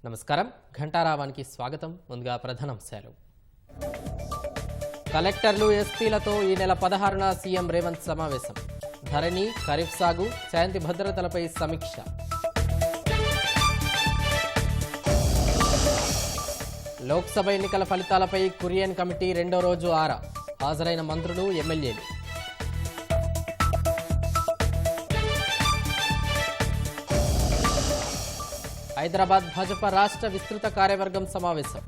నమస్కారం ఘంటారావానికి స్వాగతం. ముందుగా ప్రధానాంశాలు. కలెక్టర్లు ఎస్పీలతో ఈ నెల 16న సీఎం రేవంత్ సమావేశం. ధరణి, ఖరీఫ్ సాగు, శాంతి భద్రతలపై సమీక్ష. లోక్సభ ఎన్నికల ఫలితాలపై కురియన్ కమిటీ రెండో రోజు ఆరా. హాజరైన మంత్రులు, ఎమ్మెల్యేలు. హైదరాబాద్ భాజపా రాష్ట్ర విస్తృత కార్యవర్గం సమావేశం.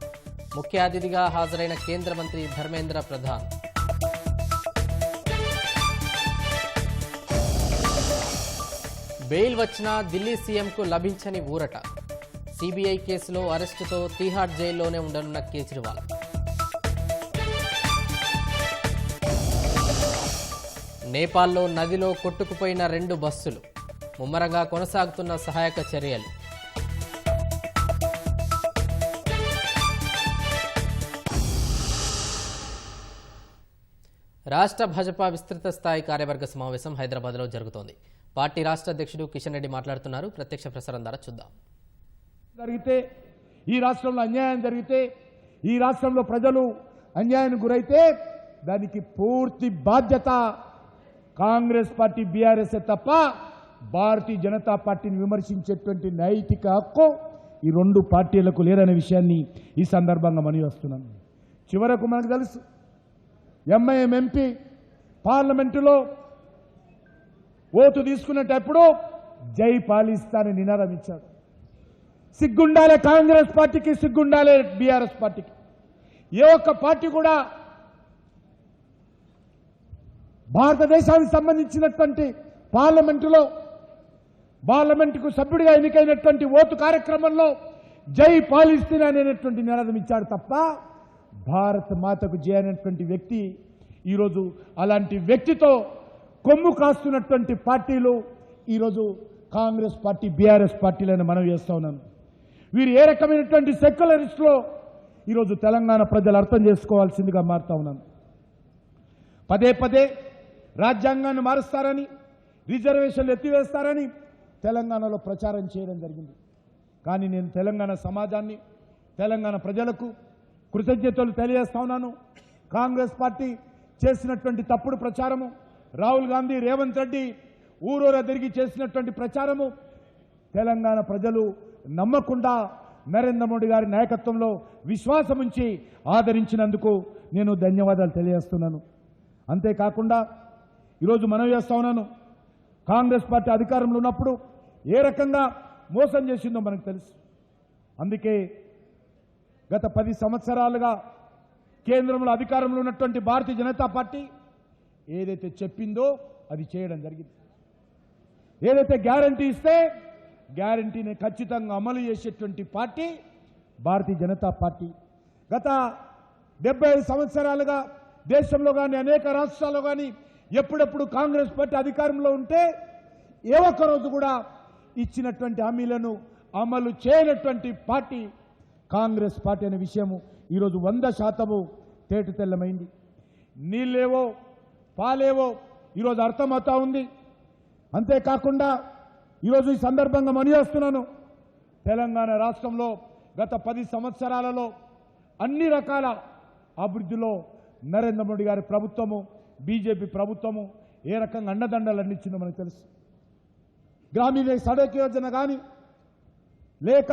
ముఖ్య అతిథిగా హాజరైన కేంద్ర మంత్రి ధర్మేంద్ర ప్రధాన్. బెయిల్ వచ్చినా ఢిల్లీ సీఎంకు లభించని ఊరట. సిబిఐ కేసులో అరెస్టుతో తీహార్ జైల్లోనే ఉండనున్న కేజ్రీవాల్. నేపాల్లో నదిలో కొట్టుకుపోయిన 2 బస్సులు. ముమ్మరంగా కొనసాగుతున్న సహాయక చర్యలు. రాష్ట్ర భాజపా విస్తృత స్థాయి కార్యవర్గ సమావేశం హైదరాబాద్లో జరుగుతోంది. పార్టీ రాష్ట్ర అధ్యక్షుడు కిషన్ రెడ్డి మాట్లాడుతున్నారు. ప్రత్యక్ష ప్రసారం ద్వారా చూద్దాం. జరిగితే ఈ రాష్ట్రంలో అన్యాయం జరిగితే, ఈ రాష్ట్రంలో ప్రజలు అన్యాయానికి గురైతే దానికి పూర్తి బాధ్యత కాంగ్రెస్ పార్టీ, బీఆర్ఎస్ తప్ప భారతీయ జనతా పార్టీని విమర్శించేటువంటి నైతిక హక్కు ఈ 2 పార్టీలకు లేదనే విషయాన్ని ఈ సందర్భంగా మనవి వస్తున్నాను. చివరకు మనకు తెలుసు, ఎంఐఎం ఎంపీ పార్లమెంటులో ఓటు తీసుకునేటప్పుడు జై పాలిస్తానని నినాదం ఇచ్చాడు. సిగ్గుండాలే కాంగ్రెస్ పార్టీకి, సిగ్గుండాలే బీఆర్ఎస్ పార్టీకి. ఏ ఒక్క పార్టీ కూడా భారతదేశానికి సంబంధించినటువంటి పార్లమెంటుకు సభ్యుడిగా ఎన్నికైనటువంటి ఓటు కార్యక్రమంలో జై పాలిస్తీన్ అనేటువంటి నినాదం ఇచ్చాడు తప్ప భారత మాతకు జై అనేటువంటి వ్యక్తి ఈరోజు అలాంటి వ్యక్తితో కొమ్ము కాస్తున్నటువంటి పార్టీలు ఈరోజు కాంగ్రెస్ పార్టీ, బీఆర్ఎస్ పార్టీలను మనం చేస్తా ఉన్నాను. వీరు ఏ రకమైనటువంటి సెక్యులరిస్టులో ఈరోజు తెలంగాణ ప్రజలు అర్థం చేసుకోవాల్సిందిగా మారుతా ఉన్నాను. పదే పదే రాజ్యాంగాన్ని మారుస్తారని, రిజర్వేషన్లు ఎత్తివేస్తారని తెలంగాణలో ప్రచారం చేయడం జరిగింది. కానీ నేను తెలంగాణ సమాజాన్ని, తెలంగాణ ప్రజలకు కృతజ్ఞతలు తెలియజేస్తా ఉన్నాను. కాంగ్రెస్ పార్టీ చేసినటువంటి తప్పుడు ప్రచారము, రాహుల్ గాంధీ, రేవంత్ రెడ్డి ఊరూరా తిరిగి చేసినటువంటి ప్రచారము తెలంగాణ ప్రజలు నమ్మకుండా నరేంద్ర మోడీ గారి నాయకత్వంలో విశ్వాసం ఉంచి ఆదరించినందుకు నేను ధన్యవాదాలు తెలియజేస్తున్నాను. అంతేకాకుండా ఈరోజు మనవి చేస్తా ఉన్నాను, కాంగ్రెస్ పార్టీ అధికారంలో ఉన్నప్పుడు ఏ రకంగా మోసం చేసిందో మనకు తెలుసు. అందుకే గత 10 సంవత్సరాలుగా కేంద్రంలో అధికారంలో ఉన్నటువంటి భారతీయ జనతా పార్టీ ఏదైతే చెప్పిందో అది చేయడం జరిగింది. ఏదైతే గ్యారంటీ ఇస్తే గ్యారంటీని ఖచ్చితంగా అమలు చేసేటువంటి పార్టీ భారతీయ జనతా పార్టీ. గత 75 సంవత్సరాలుగా దేశంలో కానీ అనేక రాష్ట్రాల్లో కానీ ఎప్పుడెప్పుడు కాంగ్రెస్ పార్టీ అధికారంలో ఉంటే ఏ ఒక్క రోజు కూడా ఇచ్చినటువంటి హామీలను అమలు చేయనటువంటి పార్టీ కాంగ్రెస్ పార్టీ అనే విషయము ఈరోజు 100% తేటతెల్లమైంది. నీళ్ళేవో పాలేవో ఈరోజు అర్థమవుతా ఉంది. అంతేకాకుండా ఈరోజు ఈ సందర్భంగా మనయేస్తున్నాను, తెలంగాణ రాష్ట్రంలో గత 10 సంవత్సరాలలో అన్ని రకాల అభివృద్ధిలో నరేంద్ర మోడీ గారి ప్రభుత్వము, బీజేపీ ప్రభుత్వము ఏ రకంగా అండదండలు అందించిందో మనకు తెలుసు. గ్రామీణ సడక్ యోజన కానీ, లేక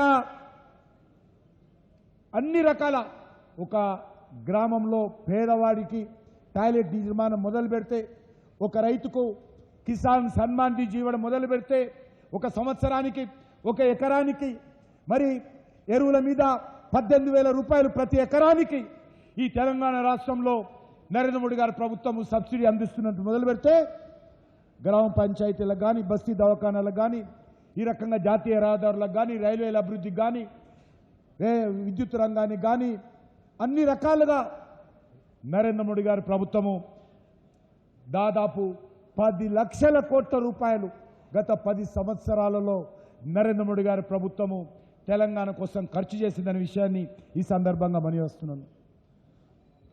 అన్ని రకాల ఒక గ్రామంలో పేదవాడికి టాయిలెట్ నిర్మాణం మొదలు పెడితే, ఒక రైతుకు కిసాన్ సన్మాన్ నిధి ఇవ్వడం మొదలు పెడితే, ఒక సంవత్సరానికి 1 ఎకరానికి మరి ఎరువుల మీద 18,000 రూపాయలు ప్రతి ఎకరానికి ఈ తెలంగాణ రాష్ట్రంలో నరేంద్ర మోడీ గారి ప్రభుత్వం సబ్సిడీ అందిస్తున్నట్టు మొదలు పెడితే, గ్రామ పంచాయతీలకు కానీ, బస్తీ దవాఖానాలకు కానీ, ఈ రకంగా జాతీయ రహదారులకు కానీ, రైల్వేల అభివృద్ధికి కానీ, విద్యుత్ రంగానికి కానీ అన్ని రకాలుగా నరేంద్ర మోడీ గారి ప్రభుత్వము దాదాపు 10 లక్షల కోట్ల రూపాయలు గత 10 సంవత్సరాలలో నరేంద్ర మోడీ గారి ప్రభుత్వము తెలంగాణ కోసం ఖర్చు చేసిందనే విషయాన్ని ఈ సందర్భంగా మనవి వస్తున్నాను.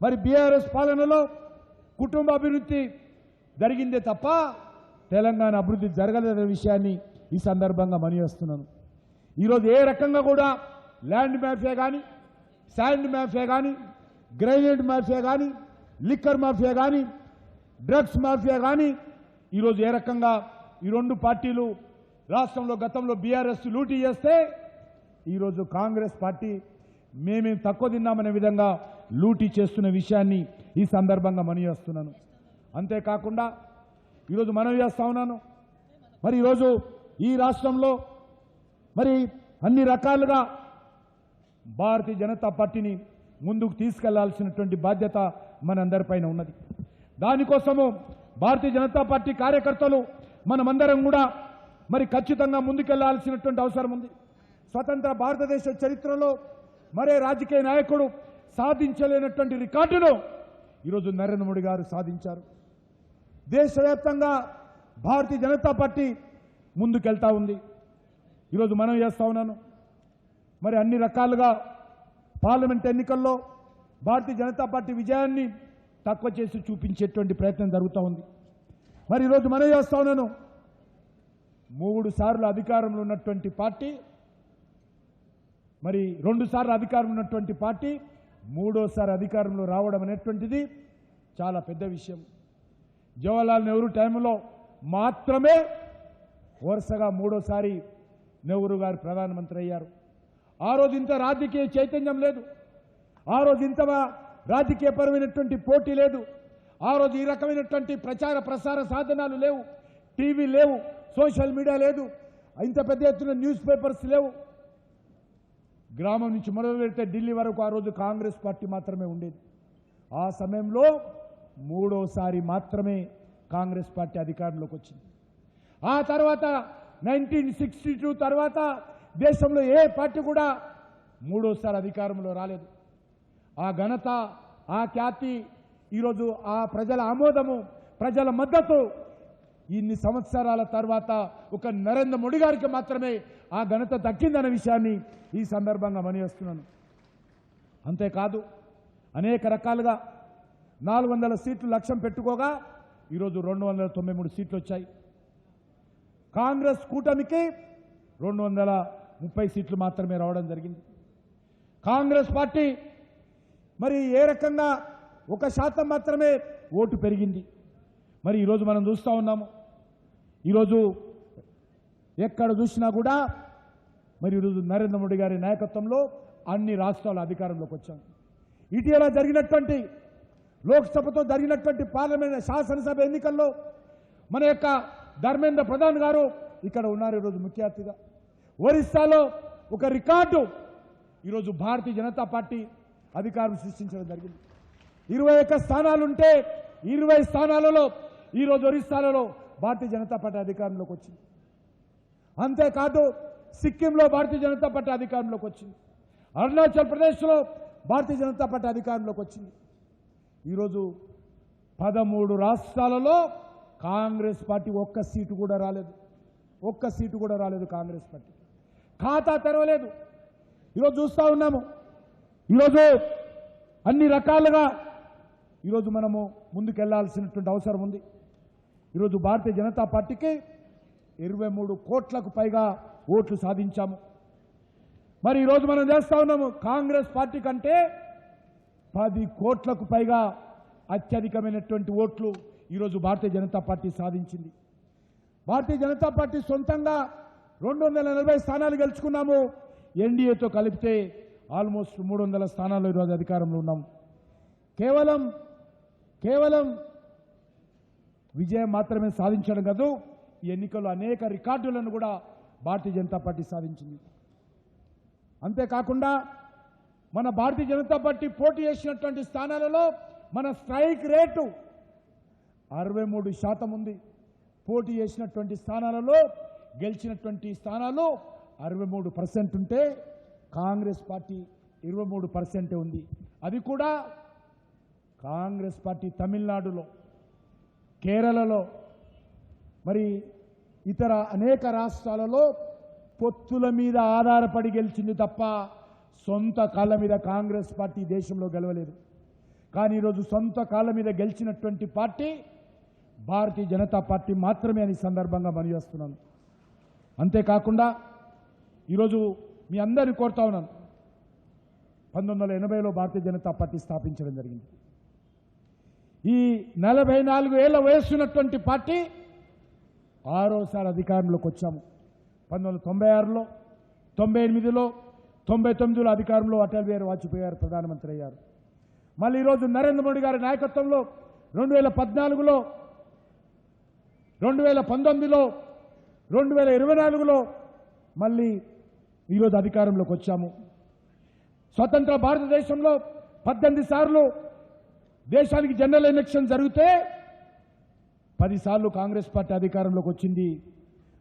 మరి బీఆర్ఎస్ పాలనలో కుటుంబ అభివృద్ధి జరిగిందే తప్ప తెలంగాణ అభివృద్ధి జరగలేదనే విషయాన్ని ఈ సందర్భంగా మనవి వస్తున్నాను. ఈరోజు ఏ రకంగా కూడా ల్యాండ్ మాఫియా కానీ, శాండ్ మాఫియా కానీ, గ్రైనేడ్ మాఫియా కానీ, లిక్కర్ మాఫియా కానీ, డ్రగ్స్ మాఫియా కానీ ఈరోజు ఏ రకంగా ఈ రెండు పార్టీలు రాష్ట్రంలో గతంలో బీఆర్ఎస్ లూటీ చేస్తే ఈరోజు కాంగ్రెస్ పార్టీ మేమేం తక్కువ తిన్నామనే విధంగా లూటీ చేస్తున్న విషయాన్ని ఈ సందర్భంగా మనవి చేస్తున్నాను. అంతేకాకుండా ఈరోజు మనవి చేస్తా ఉన్నాను, మరి ఈరోజు ఈ రాష్ట్రంలో మరి అన్ని రకాలుగా భారతీయ జనతా పార్టీని ముందుకు తీసుకెళ్లాల్సినటువంటి బాధ్యత మనందరిపైన ఉన్నది. దానికోసము భారతీయ జనతా పార్టీ కార్యకర్తలు మనమందరం కూడా మరి ఖచ్చితంగా ముందుకెళ్లాల్సినటువంటి అవసరం ఉంది. స్వతంత్ర భారతదేశ చరిత్రలో మరే రాజకీయ నాయకుడు సాధించలేనటువంటి రికార్డును ఈరోజు నరేంద్ర మోడీ గారు సాధించారు. దేశవ్యాప్తంగా భారతీయ జనతా పార్టీ ముందుకెళ్తా ఉంది. ఈరోజు మనం చేస్తా ఉన్నాను, మరి అన్ని రకాలుగా పార్లమెంట్ ఎన్నికల్లో భారతీయ జనతా పార్టీ విజయాన్ని తక్కువ చేసి చూపించేటువంటి ప్రయత్నం జరుగుతూ ఉంది. మరి ఈరోజు మనం చేస్తా ఉన్నాను, 3 సార్లు అధికారంలో ఉన్నటువంటి పార్టీ, మరి 2 సార్లు అధికారంలో ఉన్నటువంటి పార్టీ 3ఓసారి అధికారంలో రావడం అనేటువంటిది చాలా పెద్ద విషయం. జవహర్లాల్ నెహ్రూ టైంలో మాత్రమే వరుసగా 3ఓసారి నెహ్రూ గారు ప్రధానమంత్రి అయ్యారు. ఆ రోజు ఇంత రాజకీయ చైతన్యం లేదు, ఆ రోజు ఇంత రాజకీయపరమైనటువంటి పోటీ లేదు, ఆ రోజు ఈ రకమైనటువంటి ప్రచార ప్రసార సాధనాలు లేవు, టీవీ లేవు, సోషల్ మీడియా లేదు, ఇంత పెద్ద ఎత్తున న్యూస్ పేపర్స్ లేవు. గ్రామం నుంచి మొదలు పెడితే ఢిల్లీ వరకు ఆ రోజు కాంగ్రెస్ పార్టీ మాత్రమే ఉండేది. ఆ సమయంలో 3ఓసారి మాత్రమే కాంగ్రెస్ పార్టీ అధికారంలోకి వచ్చింది. ఆ తర్వాత 1962 తర్వాత దేశంలో ఏ పార్టీ కూడా 3ఓసారి అధికారంలో రాలేదు. ఆ ఘనత, ఆ ఖ్యాతి, ఈరోజు ఆ ప్రజల ఆమోదము, ప్రజల మద్దతు ఇన్ని సంవత్సరాల తర్వాత ఒక నరేంద్ర మోడీ గారికి మాత్రమే ఆ ఘనత దక్కిందనే విషయాన్ని ఈ సందర్భంగా మనవిస్తున్నాను. అంతేకాదు అనేక రకాలుగా 400 సీట్లు లక్ష్యం పెట్టుకోగా ఈరోజు 293 సీట్లు వచ్చాయి. కాంగ్రెస్ కూటమికి 230 సీట్లు మాత్రమే రావడం జరిగింది. కాంగ్రెస్ పార్టీ మరి ఏ రకంగా 1% మాత్రమే ఓటు పెరిగింది. మరి ఈరోజు మనం చూస్తూ ఉన్నాము, ఈరోజు ఎక్కడ చూసినా కూడా మరి ఈరోజు నరేంద్ర మోడీ గారి నాయకత్వంలో అన్ని రాష్ట్రాల అధికారంలోకి వచ్చాం. ఇటీవల జరిగినటువంటి లోక్సభతో జరిగినటువంటి పార్లమెంట్ శాసనసభ ఎన్నికల్లో మన యొక్క ధర్మేంద్ర ప్రధాన్ గారు ఇక్కడ ఉన్నారు ఈరోజు ముఖ్య అతిథిగా. ఒరిస్సాలో ఒక రికార్డు ఈరోజు భారతీయ జనతా పార్టీ అధికారం సృష్టించడం జరిగింది. 21 స్థానాలుంటే 20 స్థానాలలో ఈరోజు ఒరిస్సాలలో భారతీయ జనతా పార్టీ అధికారంలోకి వచ్చింది. అంతేకాదు సిక్కింలో భారతీయ జనతా పార్టీ అధికారంలోకి వచ్చింది. అరుణాచల్ ప్రదేశ్లో భారతీయ జనతా పార్టీ అధికారంలోకి వచ్చింది. ఈరోజు 13 రాష్ట్రాలలో కాంగ్రెస్ పార్టీ ఒక్క సీటు కూడా రాలేదు, ఒక్క సీటు కూడా రాలేదు. కాంగ్రెస్ పార్టీ ఖాతా తెరవలేదు. ఈరోజు చూస్తూ ఉన్నాము, ఈరోజు అన్ని రకాలుగా ఈరోజు మనము ముందుకెళ్లాల్సినటువంటి అవసరం ఉంది. ఈరోజు భారతీయ జనతా పార్టీకి 23 కోట్లకు పైగా ఓట్లు సాధించాము. మరి ఈరోజు మనం చేస్తా ఉన్నాము, కాంగ్రెస్ పార్టీ కంటే 10 కోట్లకు పైగా అత్యధికమైనటువంటి ఓట్లు ఈరోజు భారతీయ జనతా పార్టీ సాధించింది. భారతీయ జనతా పార్టీ సొంతంగా 240 స్థానాలు గెలుచుకున్నాము. ఎన్డీఏతో కలిపితే ఆల్మోస్ట్ 300 స్థానాల్లో ఈరోజు అధికారంలో ఉన్నాము. కేవలం విజయం మాత్రమే సాధించడం కాదు, ఈ ఎన్నికల్లో అనేక రికార్డులను కూడా భారతీయ జనతా పార్టీ సాధించింది. అంతేకాకుండా మన భారతీయ జనతా పార్టీ పోటీ చేసినటువంటి స్థానాలలో మన స్ట్రైక్ రేటు 63% ఉంది. పోటీ చేసినటువంటి స్థానాలలో గెలిచినటువంటి స్థానాలు 63% ఉంటే కాంగ్రెస్ పార్టీ 23% ఉంది. అది కూడా కాంగ్రెస్ పార్టీ తమిళనాడులో, కేరళలో, మరి ఇతర అనేక రాష్ట్రాలలో పొత్తుల మీద ఆధారపడి గెలిచింది తప్ప సొంత కాళ్ళ మీద కాంగ్రెస్ పార్టీ దేశంలో గెలవలేదు. కానీ ఈరోజు సొంత కాళ్ళ మీద గెలిచినటువంటి పార్టీ భారతీయ జనతా పార్టీ మాత్రమే అని సందర్భంగా మనవి చేస్తున్నాను. అంతేకాకుండా ఈరోజు మీ అందరిని కోరుతా ఉన్నాను, 1980లో భారతీయ జనతా పార్టీ స్థాపించడం జరిగింది. ఈ 44 ఏళ్ల వయస్సున్నటువంటి పార్టీ ఆరోసారి అధికారంలోకి వచ్చాము. 1996లో, 98లో, 99లో అధికారంలో అటల్ బిహారీ వాజ్పేయి గారు ప్రధానమంత్రి అయ్యారు. మళ్ళీ ఈరోజు నరేంద్ర మోడీ గారి నాయకత్వంలో 2014లో, 2019లో, 2024లో మళ్ళీ ఈరోజు అధికారంలోకి వచ్చాము. స్వతంత్ర భారతదేశంలో 18 సార్లు దేశానికి జనరల్ ఎలక్షన్ జరిగితే 10 సార్లు కాంగ్రెస్ పార్టీ అధికారంలోకి వచ్చింది.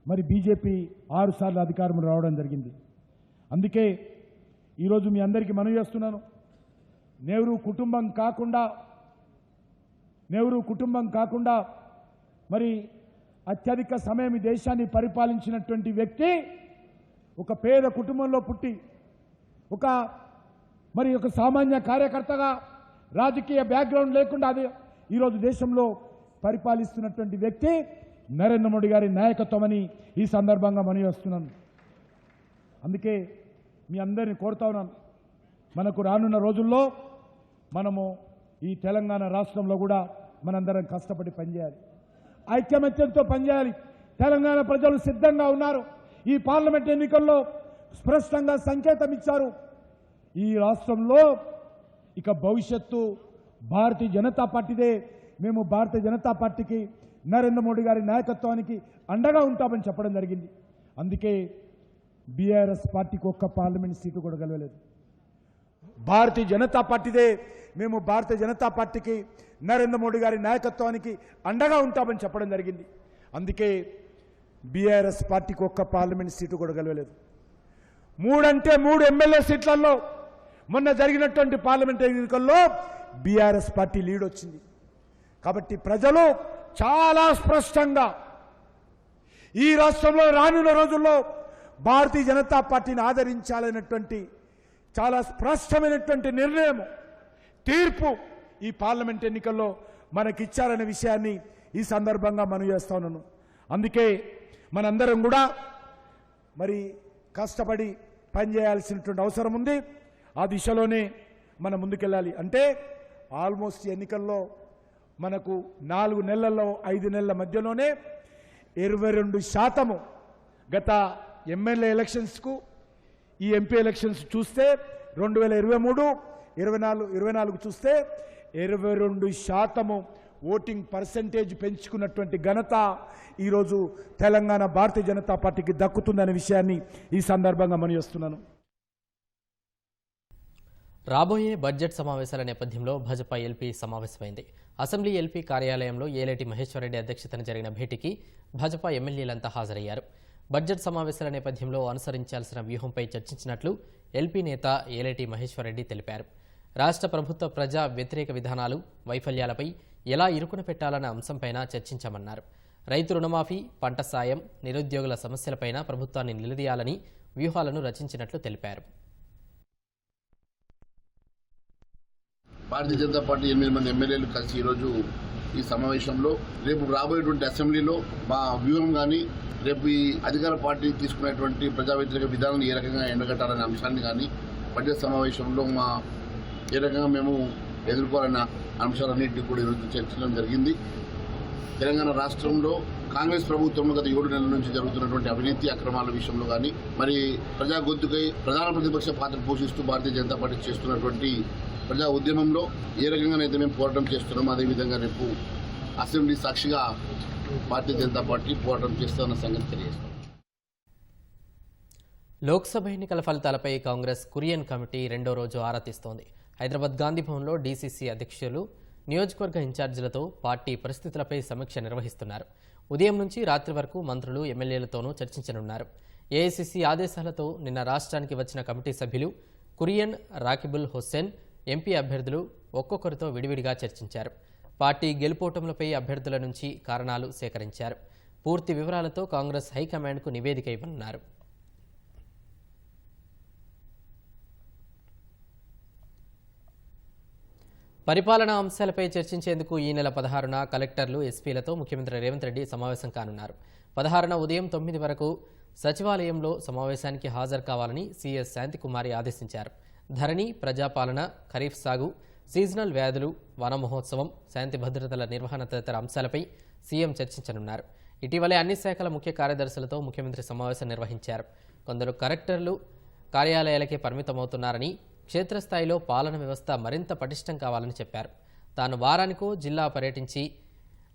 మరి బీజేపీ 6 సార్లు అధికారంలో రావడం జరిగింది. అందుకే ఈరోజు మీ అందరికీ మనవి చేస్తున్నాను, నెహ్రూ కుటుంబం కాకుండా మరి అత్యధిక సమయం ఈ దేశాన్ని పరిపాలించినటువంటి వ్యక్తి ఒక పేద కుటుంబంలో పుట్టి ఒక సామాన్య కార్యకర్తగా రాజకీయ బ్యాక్గ్రౌండ్ లేకుండా అది ఈరోజు దేశంలో పరిపాలిస్తున్నటువంటి వ్యక్తి నరేంద్ర మోడీ గారి నాయకత్వం అని ఈ సందర్భంగా మనవి చేస్తున్నాను. అందుకే మీ అందరిని కోరుతా ఉన్నాను, మనకు రానున్న రోజుల్లో మనము ఈ తెలంగాణ రాష్ట్రంలో కూడా మనందరం కష్టపడి పనిచేయాలి, ఐక్యమత్యంతో పనిచేయాలి. తెలంగాణ ప్రజలు సిద్ధంగా ఉన్నారు. ఈ పార్లమెంట్ ఎన్నికల్లో స్పష్టంగా సంకేతం ఇచ్చారు. ఈ రాష్ట్రంలో ఇక భవిష్యత్తు భారతీయ జనతా పార్టీదే. మేము భారతీయ జనతా పార్టీకి, నరేంద్ర మోడీ గారి నాయకత్వానికి అండగా ఉంటామని చెప్పడం జరిగింది. అందుకే బీఆర్ఎస్ పార్టీకి ఒక్క పార్లమెంట్ సీటు కూడా గెలవలేదు. భారతీయ జనతా పార్టీదే. మేము భారతీయ జనతా పార్టీకి, నరేంద్ర మోడీ గారి నాయకత్వానికి అండగా ఉంటామని చెప్పడం జరిగింది. అందుకే బీఆర్ఎస్ పార్టీకి ఒక్క పార్లమెంట్ సీటు కూడా గెలవలేదు. 3 ఎమ్మెల్యే సీట్లలో మొన్న జరిగినటువంటి పార్లమెంట్ ఎన్నికల్లో బీఆర్ఎస్ పార్టీ లీడ్ వచ్చింది. కాబట్టి ప్రజలు చాలా స్పష్టంగా ఈ రాష్ట్రంలో రానున్న రోజుల్లో భారతీయ జనతా పార్టీని ఆదరించాలనేటువంటి చాలా స్పష్టమైనటువంటి నిర్ణయం, తీర్పు ఈ పార్లమెంట్ ఎన్నికల్లో మనకిచ్చారనే విషయాన్ని ఈ సందర్భంగా మనం చేస్తా ఉన్నాను. అందుకే మనందరం కూడా మరి కష్టపడి పనిచేయాల్సినటువంటి అవసరం ఉంది. ఆ దిశలోనే మనం ముందుకెళ్ళాలి. అంటే ఆల్మోస్ట్ ఎన్నికల్లో మనకు 4 నెలల్లో 5 నెలల మధ్యలోనే 22% గత ఎమ్మెల్యే ఎలక్షన్స్కు ఈ ఎంపీ ఎలక్షన్స్ చూస్తే 2023, 24 చూస్తే 22% ఓటింగ్ పర్సెంటేజ్ పెంచుకున్నటువంటి ఘనత ఈరోజు తెలంగాణ భారతీయ జనతా పార్టీకి దక్కుతుందనే విషయాన్ని ఈ సందర్భంగా మనం చేస్తున్నాను. రాబోయే బడ్జెట్ సమావేశాల నేపథ్యంలో భాజపా ఎల్పీ సమావేశమైంది. అసెంబ్లీ ఎల్పీ కార్యాలయంలో ఏలేటి మహేశ్వరరెడ్డి అధ్యక్షతన జరిగిన భేటీకి భాజపా ఎమ్మెల్యేలంతా హాజరయ్యారు. బడ్జెట్ సమావేశాల నేపథ్యంలో అనుసరించాల్సిన వ్యూహంపై చర్చించినట్లు ఎల్పీ నేత ఏలేటి మహేశ్వరరెడ్డి తెలిపారు. రాష్ట్ర ప్రభుత్వ ప్రజా వ్యతిరేక విధానాలు, వైఫల్యాలపై ఎలా ఇరుకున పెట్టాలన్న అంశంపైన చర్చించామన్నారు. రైతు రుణమాఫీ, పంట సాయం, నిరుద్యోగుల సమస్యలపైన ప్రభుత్వాన్ని నిలదీయాలని వ్యూహాలను రచించినట్లు తెలిపారు. భారతీయ జనతా పార్టీ 8 మంది ఎమ్మెల్యేలు కలిసి ఈరోజు ఈ సమావేశంలో రేపు రాబోయేటువంటి అసెంబ్లీలో మా వ్యూహం కానీ, రేపు ఈ అధికార పార్టీ తీసుకునేటువంటి ప్రజా వ్యతిరేక విధానాన్ని ఏ రకంగా ఎండగట్టాలనే అంశాన్ని కానీ బడ్జెట్ సమావేశంలో ఏ రకంగా మేము ఎదుర్కోవాలన్న అంశాలన్నింటినీ కూడా ఈరోజు చర్చించడం జరిగింది. తెలంగాణ రాష్ట్రంలో కాంగ్రెస్ ప్రభుత్వంలో గత 7 నెలల నుంచి జరుగుతున్నటువంటి అవినీతి అక్రమాల విషయంలో కానీ, మరి ప్రజా గొంతుకై ప్రధాన ప్రతిపక్ష పాత్ర పోషిస్తూ భారతీయ జనతా పార్టీ చేస్తున్నటువంటి ప్రజా ఉద్యమంలో ఏ రకంగానైతే మేము పోరాటం చేస్తున్నామో అదేవిధంగా రేపు అసెంబ్లీ సాక్షిగా భారతీయ జనతా పార్టీ పోరాటం చేస్తున్న సంగతి తెలియజేస్తాం. లోక్సభ ఎన్నికల ఫలితాలపై కాంగ్రెస్ కురియన్ కమిటీ 2వ రోజు ఆరా తీస్తోంది. హైదరాబాద్ గాంధీభవన్లో డీసీసీ అధ్యక్షులు, నియోజకవర్గ ఇన్ఛార్జీలతో పార్టీ పరిస్థితులపై సమీక్ష నిర్వహిస్తున్నారు. ఉదయం నుంచి రాత్రి వరకు మంత్రులు, ఎమ్మెల్యేలతోనూ చర్చించనున్నారు. ఏఐసీసీ ఆదేశాలతో నిన్న రాష్ట్రానికి వచ్చిన కమిటీ సభ్యులు కురియన్, రాకిబుల్ హుస్సేన్ ఎంపీ అభ్యర్థులు ఒక్కొక్కరితో విడివిడిగా చర్చించారు. పార్టీ గెలుపోటములపై అభ్యర్థుల నుంచి కారణాలు సేకరించారు. పూర్తి వివరాలతో కాంగ్రెస్ హైకమాండ్కు నివేదిక ఇవ్వనున్నారు. పరిపాలనా అంశాలపై చర్చించేందుకు ఈ నెల 16న కలెక్టర్లు, ఎస్పీలతో ముఖ్యమంత్రి రేవంత్ రెడ్డి సమావేశం కానున్నారు. 16న ఉదయం 9 వరకు సచివాలయంలో సమావేశానికి హాజరు కావాలని సీఎస్ శాంతికుమారి ఆదేశించారు. ధరణి, ప్రజాపాలన, ఖరీఫ్ సాగు, సీజనల్ వ్యాధులు, వన మహోత్సవం, శాంతి భద్రతల నిర్వహణ తదితర అంశాలపై సీఎం చర్చించనున్నారు. ఇటీవలే అన్ని శాఖల ముఖ్య కార్యదర్శులతో ముఖ్యమంత్రి సమావేశం నిర్వహించారు. కొందరు కలెక్టర్లు కార్యాలయాలకే పరిమితమవుతున్నారని, క్షేత్రస్థాయిలో పాలన వ్యవస్థ మరింత పటిష్టం కావాలని చెప్పారు. తాను వారానికో జిల్లా పర్యటించి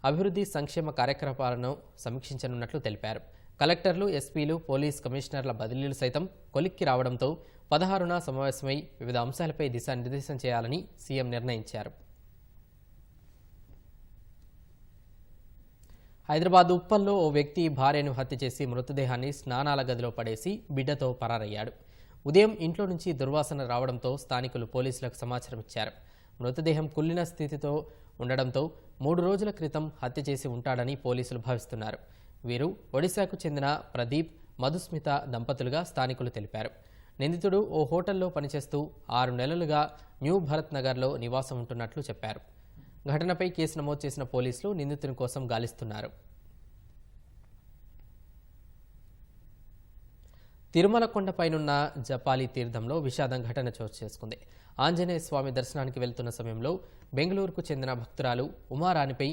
అభివృద్ధి సంక్షేమ కార్యక్రమాలను సమీక్షించనున్నట్లు తెలిపారు. కలెక్టర్లు, ఎస్పీలు, పోలీస్ కమిషనర్ల బదిలీలు సైతం కొలిక్కి రావడంతో 16న సమావేశమై వివిధ అంశాలపై దిశానిర్దేశం చేయాలని సీఎం నిర్ణయించారు. హైదరాబాద్ ఉప్పల్లో ఓ వ్యక్తి భార్యను హత్య చేసి మృతదేహాన్ని స్నానాల గదిలో పడేసి బిడ్డతో పరారయ్యాడు. ఉదయం ఇంట్లో నుంచి దుర్వాసన రావడంతో స్థానికులు పోలీసులకు సమాచారం ఇచ్చారు. మృతదేహం కుళ్ళిన స్థితితో ఉండడంతో 3 రోజుల క్రితం హత్య చేసి ఉంటాడని పోలీసులు భావిస్తున్నారు. వీరు ఒడిశాకు చెందిన ప్రదీప్, మధుస్మిత దంపతులుగా స్థానికులు తెలిపారు. నిందితుడు ఓ హోటల్లో పనిచేస్తూ 6 నెలలుగా న్యూ భరత్ నగర్లో నివాసం ఉంటున్నట్లు చెప్పారు. ఘటనపై కేసు నమోదు చేసిన పోలీసులు నిందితుని కోసం గాలిస్తున్నారు. తిరుమల కొండపైనున్న జపాలి తీర్థంలో విషాదం ఘటన చోటు చేసుకుంది. ఆంజనేయ స్వామి దర్శనానికి వెళ్తున్న సమయంలో బెంగళూరుకు చెందిన భక్తురాలు ఉమారాణిపై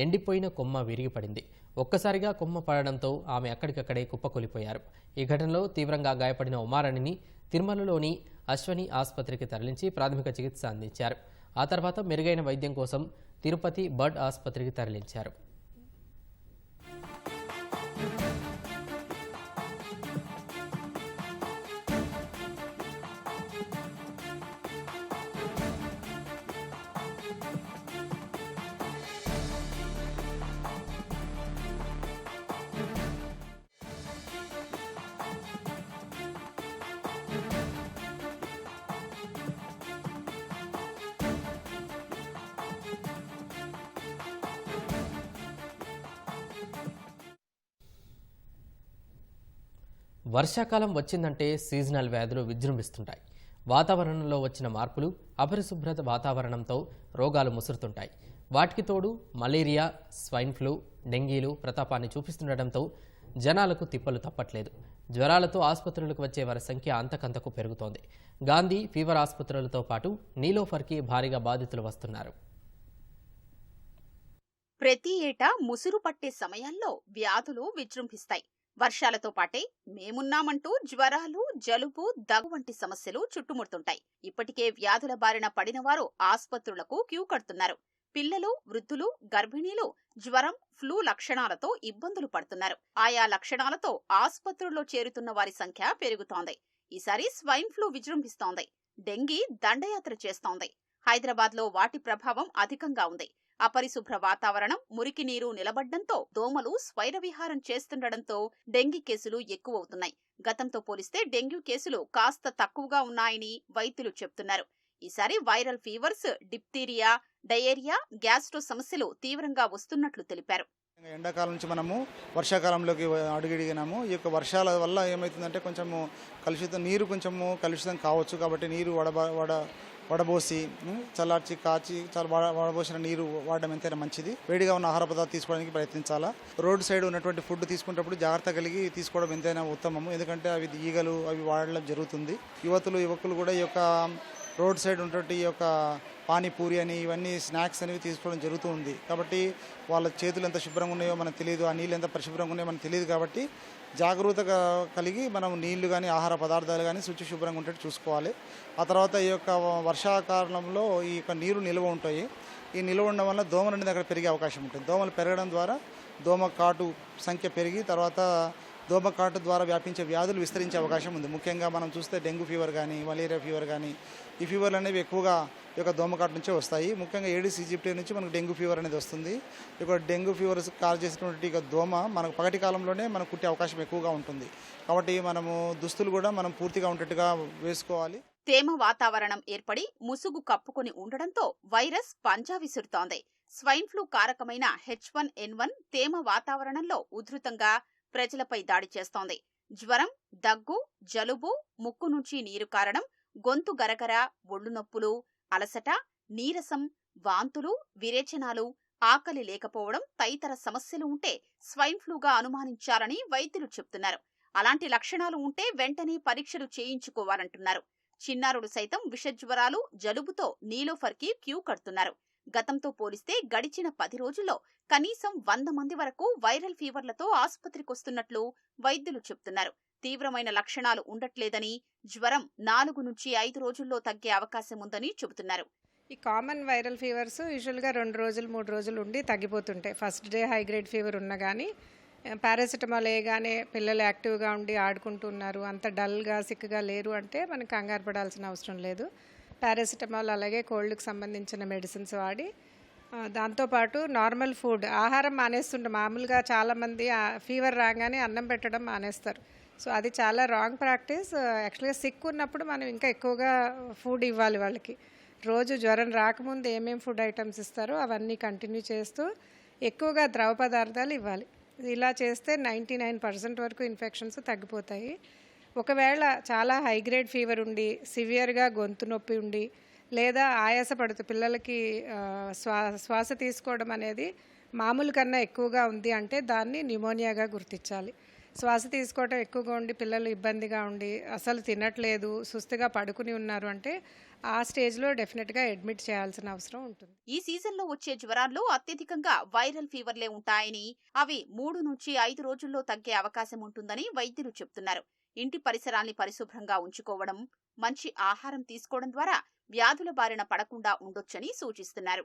ఎండిపోయిన కొమ్మ విరిగిపడింది. ఒక్కసారిగా కొమ్మ పడడంతో ఆమె అక్కడికక్కడే కుప్పకూలిపోయారు. ఈ ఘటనలో తీవ్రంగా గాయపడిన ఉమారాణిని తిరుమలలోని అశ్వని ఆసుపత్రికి తరలించి ప్రాథమిక చికిత్స అందించారు. ఆ తర్వాత మెరుగైన వైద్యం కోసం తిరుపతి బర్డ్ ఆసుపత్రికి తరలించారు. వర్షాకాలం వచ్చిందంటే సీజనల్ వ్యాధులు విజృంభిస్తుంటాయి. వాతావరణంలో వచ్చిన మార్పులు, అపరిశుభ్రత వాతావరణంతో రోగాలు ముసురుతుంటాయి. వాటికి తోడు మలేరియా, స్వైన్ ఫ్లూ, డెంగీలు ప్రతాపాన్ని చూపిస్తుండటంతో జనాలకు తిప్పలు తప్పట్లేదు. జ్వరాలతో ఆసుపత్రులకు వచ్చే వారి సంఖ్య అంతకంతకు పెరుగుతోంది. గాంధీ ఫీవర్ ఆసుపత్రులతో పాటు నీలోఫర్కి భారీగా బాధితులు వస్తున్నారు. ప్రతి ఏటా ముసురు పట్టే సమయాల్లో వ్యాధులు విజృంభిస్తాయి. వర్షాలతో పాటే మేమున్నామంటూ జ్వరాలు, జలుబు, దగ్గు వంటి సమస్యలు చుట్టుముడుతుంటాయి. ఇప్పటికే వ్యాధుల బారిన పడినవారు ఆసుపత్రులకు క్యూ కడుతున్నారు. పిల్లలు, వృద్ధులు, గర్భిణీలు జ్వరం, ఫ్లూ లక్షణాలతో ఇబ్బందులు పడుతున్నారు. ఆయా లక్షణాలతో ఆసుపత్రుల్లో చేరుతున్న వారి సంఖ్య పెరుగుతోంది. ఈసారి స్వైన్ ఫ్లూ విజృంభిస్తోంది. డెంగీ దండయాత్ర చేస్తోంది. హైదరాబాద్లో వాటి ప్రభావం అధికంగా ఉంది. అపరిశుభ్ర వాతావరణం, మురికి నీరు నిలబడ్డంతో దోమలు స్వైర విహారం చేస్తుండటంతో డెంగీ కేసులు ఎక్కువవుతున్నాయి. గతంతో పోలిస్తే డెంగ్యూ కేసులు కాస్త తక్కువగా ఉన్నాయని వైద్యులు చెప్తున్నారు. ఈసారి viral fevers, diphtheria, diarrhoea, gastro సమస్యలు తీవ్రంగా వస్తున్నట్లు తెలిపారు. ఎండాకాలం నుంచి మనము వర్షాకాలంలోకి అడుగుడిగినాము. ఈ యొక్క వర్షాల వల్ల ఏమవుతుందంటే కొంచెము నీరు కొంచెము కలుషితం కావచ్చు. కాబట్టి నీరు వడబోసి చల్లార్చి కాచి వడబోసిన నీరు వాడడం ఎంతైనా మంచిది. వేడిగా ఉన్న ఆహార పదార్థాలు తీసుకోవడానికి ప్రయత్నించాలా. రోడ్ సైడ్ ఉన్నటువంటి ఫుడ్ తీసుకునేటప్పుడు జాగ్రత్త కలిగి తీసుకోవడం ఎంతైనా ఉత్తమము. ఎందుకంటే అవి ఈగలు అవి వాడడం జరుగుతుంది. యువకులు కూడా ఈ యొక్క రోడ్ సైడ్ ఉన్నటువంటి ఈ యొక్క పానీపూరి అని ఇవన్నీ స్నాక్స్ అనేవి తీసుకోవడం జరుగుతూ ఉంది. కాబట్టి వాళ్ళ చేతులు ఎంత శుభ్రంగా ఉన్నాయో మనకు తెలియదు, ఆ నీళ్ళు ఎంత పరిశుభ్రంగా ఉన్నాయో మనకు తెలియదు. కాబట్టి జాగ్రత్తగా కలిగి మనం నీళ్లు కానీ ఆహార పదార్థాలు కానీ శుచి శుభ్రంగా ఉండేట్టు చూసుకోవాలి. ఆ తర్వాత ఈ యొక్క వర్షాకాలంలో ఈ యొక్క నీరు నిల్వ ఉంటాయి. ఈ నిల్వ ఉండడం వల్ల దోమలు అనేది అక్కడ పెరిగే అవకాశం ఉంటుంది. దోమలు పెరగడం ద్వారా దోమ కాటు సంఖ్య పెరిగి తర్వాత దోమ కాటు ద్వారా వ్యాపించే వ్యాధులు విస్తరించే అవకాశం ఉంది. ముఖ్యంగా మనం చూస్తే డెంగ్యూ ఫీవర్ కానీ, మలేరియా ఫీవర్ కానీ, ఈ ఫీవర్లు అనేవి ఎక్కువగా ఈ యొక్క దోమకాటు నుంచే వస్తాయి. ముఖ్యంగా ఏడిస్ ఈజిప్టి నుంచి మనకు డెంగ్యూ ఫీవర్ అనేది వస్తుంది. ఇక డెంగ్యూ ఫీవర్ కాల్ చేసినటువంటి ఇక దోమ మనకు పగటి కాలంలోనే మనకు కుట్టే అవకాశం ఎక్కువగా ఉంటుంది. కాబట్టి మనము దుస్తులు కూడా మనం పూర్తిగా ఉండేట్టుగా వేసుకోవాలి. తేమ వాతావరణం ఏర్పడి ముసుగు కప్పుకొని ఉండడంతో వైరస్ పంజా విసురుతోంది. స్వైన్ ఫ్లూ కారకమైన H1N1 తేమ వాతావరణంలో ఉధృతంగా ప్రజలపై దాడి చేస్తోంది. జ్వరం, దగ్గు, జలుబు, ముక్కు నుంచి నీరు కారడం, గొంతు గరగర, ఒళ్ళు నొప్పులు, అలసట, నీరసం, వాంతులు, విరేచనాలు, ఆకలి లేకపోవడం తదితర సమస్యలు ఉంటే స్వైన్ ఫ్లూగా అనుమానించాలని వైద్యులు చెప్తున్నారు. అలాంటి లక్షణాలు ఉంటే వెంటనే పరీక్షలు చేయించుకోవాలంటున్నారు. చిన్నారులు సైతం విషజ్వరాలు, జలుబుతో నీలోఫర్కి క్యూ కడుతున్నారు. గతంతో పోలిస్తే గడిచిన 10 రోజుల్లో కనీసం 100 మంది వరకు వైరల్ ఫీవర్లతో ఆసుపత్రికొస్తున్నట్లు వైద్యులు చెబుతున్నారు. తీవ్రమైన లక్షణాలు ఉండట్లేదని, జ్వరం 4 నుంచి 5 రోజుల్లో తగ్గే అవకాశం ఉందని చెబుతున్నారు. ఈ కామన్ వైరల్ ఫీవర్స్ యూజువల్గా 2 రోజులు 3 రోజులు ఉండి తగ్గిపోతుంటాయి. First day high grade fever ఉన్నా కానీ పారాసిటమాల్ వేయగానే పిల్లలు యాక్టివ్గా ఉండి ఆడుకుంటున్నారు, అంత డల్గా సిక్గా లేరు అంటే మనకు కంగారు పడాల్సిన అవసరం లేదు. పారాసిటమాల్ అలాగే కోల్డ్కి సంబంధించిన మెడిసిన్స్ వాడి దాంతోపాటు నార్మల్ ఫుడ్ ఆహారం మానేస్తుంటారు. మామూలుగా చాలామంది ఫీవర్ రాగానే అన్నం పెట్టడం మానేస్తారు. సో అది చాలా రాంగ్ ప్రాక్టీస్. యాక్చువల్గా సిక్ ఉన్నప్పుడు మనం ఇంకా ఎక్కువగా ఫుడ్ ఇవ్వాలి వాళ్ళకి. రోజు జ్వరం రాకముందు ఏమేమి ఫుడ్ ఐటమ్స్ ఇస్తారో అవన్నీ కంటిన్యూ చేస్తూ ఎక్కువగా ద్రవ పదార్థాలు ఇవ్వాలి. ఇలా చేస్తే 99% వరకు ఇన్ఫెక్షన్స్ తగ్గిపోతాయి. ఒకవేళ చాలా హై గ్రేడ్ ఫీవర్ ఉండి సివియర్గా గొంతు నొప్పి ఉండి లేదా ఆయాసపడుతూ పిల్లలకి శ్వాస తీసుకోవడం అనేది మామూలు కన్నా ఎక్కువగా ఉంది అంటే దాన్ని న్యూమోనియాగా గుర్తించాలి. శ్వాస తీసుకోవడం ఎక్కువగా ఉండి పిల్లలు ఇబ్బందిగా ఉండి అసలు తినట్లేదు, సుస్తుగా పడుకుని ఉన్నారు అంటే ఆ స్టేజ్లో డెఫినెట్గా అడ్మిట్ చేయాల్సిన అవసరం ఉంటుంది. ఈ సీజన్లో వచ్చే జ్వరాల్లో అత్యధికంగా వైరల్ ఫీవర్లే ఉంటాయని, అవి 3 నుంచి 5 రోజుల్లో తగ్గే అవకాశం ఉంటుందని వైద్యులు చెబుతున్నారు. ఇంటి పరిసరాల్ని పరిశుభ్రంగా ఉంచుకోవడం, మంచి ఆహారం తీసుకోవడం ద్వారా వ్యాధుల బారిన పడకుండా ఉండొచ్చని సూచిస్తున్నారు.